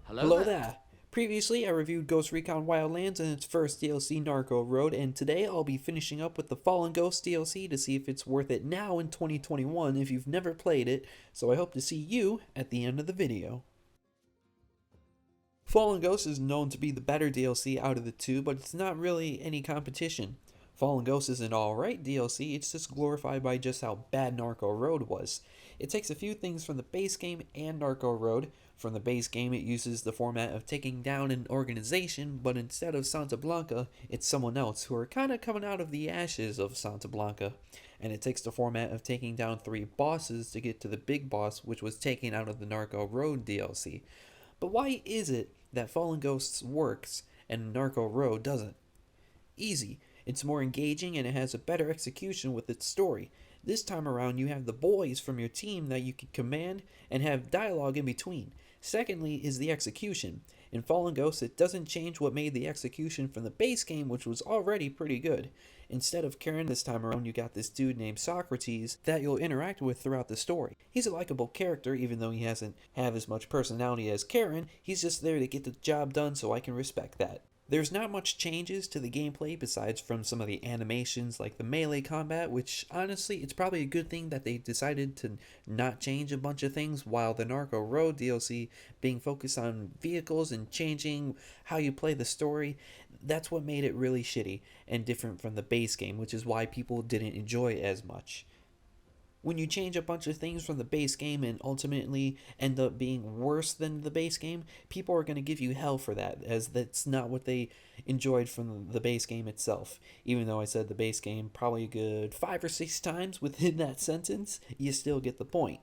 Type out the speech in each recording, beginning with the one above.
Hello Hello there. there. Previously, I reviewed Ghost Recon Wildlands and its first DLC, Narco Road, and today I'll be finishing up with the Fallen Ghost DLC to see if it's worth it now in 2021 if you've never played it, so I hope to see you at the end of the video. Fallen Ghost is known to be the better DLC out of the two, but it's not really any competition. Fallen Ghost is an alright DLC, it's just glorified by just how bad Narco Road was. It takes a few things from the base game and Narco Road. From the base game, it uses the format of taking down an organization, but instead of Santa Blanca, it's someone else who are kinda coming out of the ashes of Santa Blanca. And it takes the format of taking down three bosses to get to the big boss, which was taken out of the Narco Road DLC. But why is it that Fallen Ghosts works and Narco Road doesn't? Easy. It's more engaging and it has a better execution with its story. This time around, you have the boys from your team that you can command and have dialogue in between. Secondly, is the execution. In Fallen Ghosts, it doesn't change what made the execution from the base game, which was already pretty good. Instead of Karen this time around, you got this dude named Socrates that you'll interact with throughout the story. He's a likable character, even though he hasn't have as much personality as Karen. He's just there to get the job done, so I can respect that. There's not much changes to the gameplay besides from some of the animations like the melee combat, which honestly, it's probably a good thing that they decided to not change a bunch of things, while the Narco Road DLC being focused on vehicles and changing how you play the story, that's what made it really shitty and different from the base game, which is why people didn't enjoy it as much. When you change a bunch of things from the base game and ultimately end up being worse than the base game, people are going to give you hell for that, as that's not what they enjoyed from the base game itself. Even though I said the base game probably a good 5 or 6 times within that sentence, you still get the point.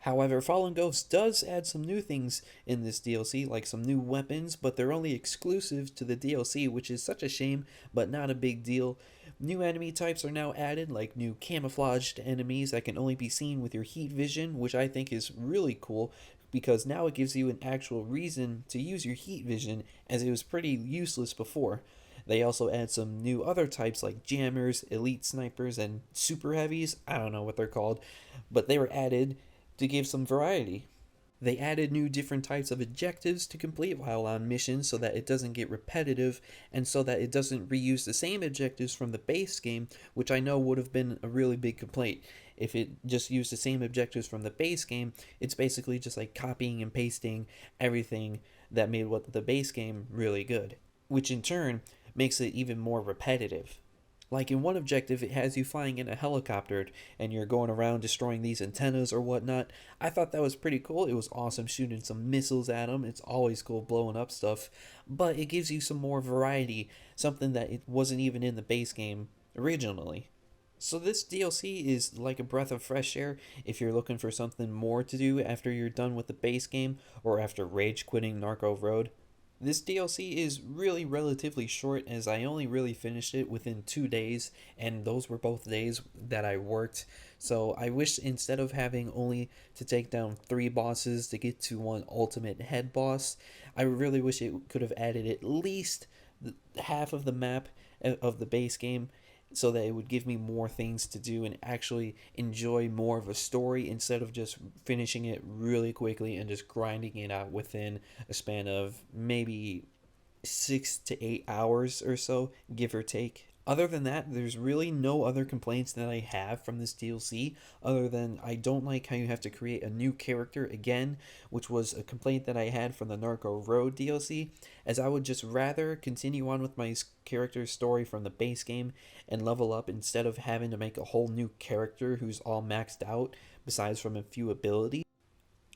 However, Fallen Ghost does add some new things in this DLC, like some new weapons, but they're only exclusive to the DLC, which is such a shame, but not a big deal. New enemy types are now added, like new camouflaged enemies that can only be seen with your heat vision, which I think is really cool because now it gives you an actual reason to use your heat vision, as it was pretty useless before. They also add some new other types like jammers, elite snipers, and super heavies. I don't know what they're called, but they were added to give some variety. They added new different types of objectives to complete while on missions so that it doesn't get repetitive and so that it doesn't reuse the same objectives from the base game, which I know would have been a really big complaint. If it just used the same objectives from the base game, it's basically just like copying and pasting everything that made what the base game really good, which in turn makes it even more repetitive. Like in one objective, it has you flying in a helicopter and you're going around destroying these antennas or whatnot. I thought that was pretty cool. It was awesome shooting some missiles at them. It's always cool blowing up stuff. But it gives you some more variety, something that it wasn't even in the base game originally. So this DLC is like a breath of fresh air if you're looking for something more to do after you're done with the base game or after rage quitting Narco Road. This DLC is really relatively short as I only really finished it within 2 days, and those were both days that I worked. So I wish instead of having only to take down 3 bosses to get to one ultimate head boss, I really wish it could have added at least half of the map of the base game so that it would give me more things to do and actually enjoy more of a story instead of just finishing it really quickly and just grinding it out within a span of maybe 6 to 8 hours or so, give or take. Other than that, there's really no other complaints that I have from this DLC, other than I don't like how you have to create a new character again, which was a complaint that I had from the Narco Road DLC, as I would just rather continue on with my character's story from the base game and level up instead of having to make a whole new character who's all maxed out, besides from a few abilities.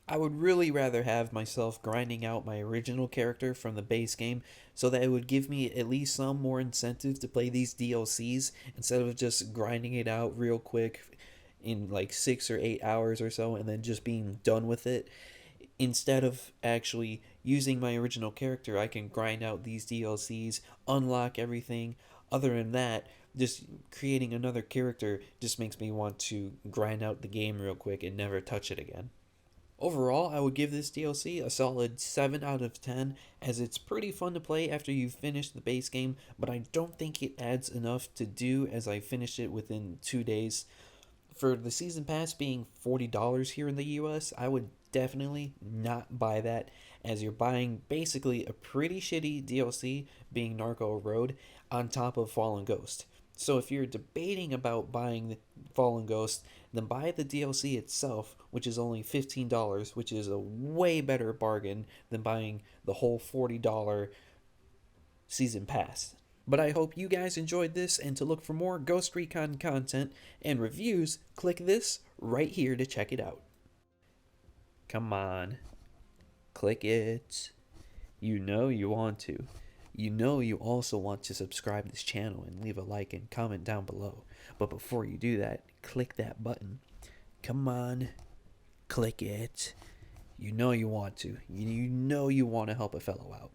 I would really rather have myself grinding out my original character from the base game so that it would give me at least some more incentive to play these DLCs instead of just grinding it out real quick in like 6 or 8 hours or so and then just being done with it. Instead of actually using my original character, I can grind out these DLCs, unlock everything. Other than that, just creating another character just makes me want to grind out the game real quick and never touch it again. Overall, I would give this DLC a solid 7 out of 10, as it's pretty fun to play after you've finished the base game, but I don't think it adds enough to do as I finished it within 2 days. For the season pass being $40 here in the US, I would definitely not buy that, as you're buying basically a pretty shitty DLC, being Narco Road, on top of Fallen Ghost. So if you're debating about buying the Fallen Ghost, then buy the DLC itself, which is only $15, which is a way better bargain than buying the whole $40 season pass. But I hope you guys enjoyed this, and to look for more Ghost Recon content and reviews, click this right here to check it out. Come on, click it. You know you want to. You know you also want to subscribe to this channel and leave a like and comment down below. But before you do that, click that button. Come on, click it. You know you want to. You know you want to help a fellow out.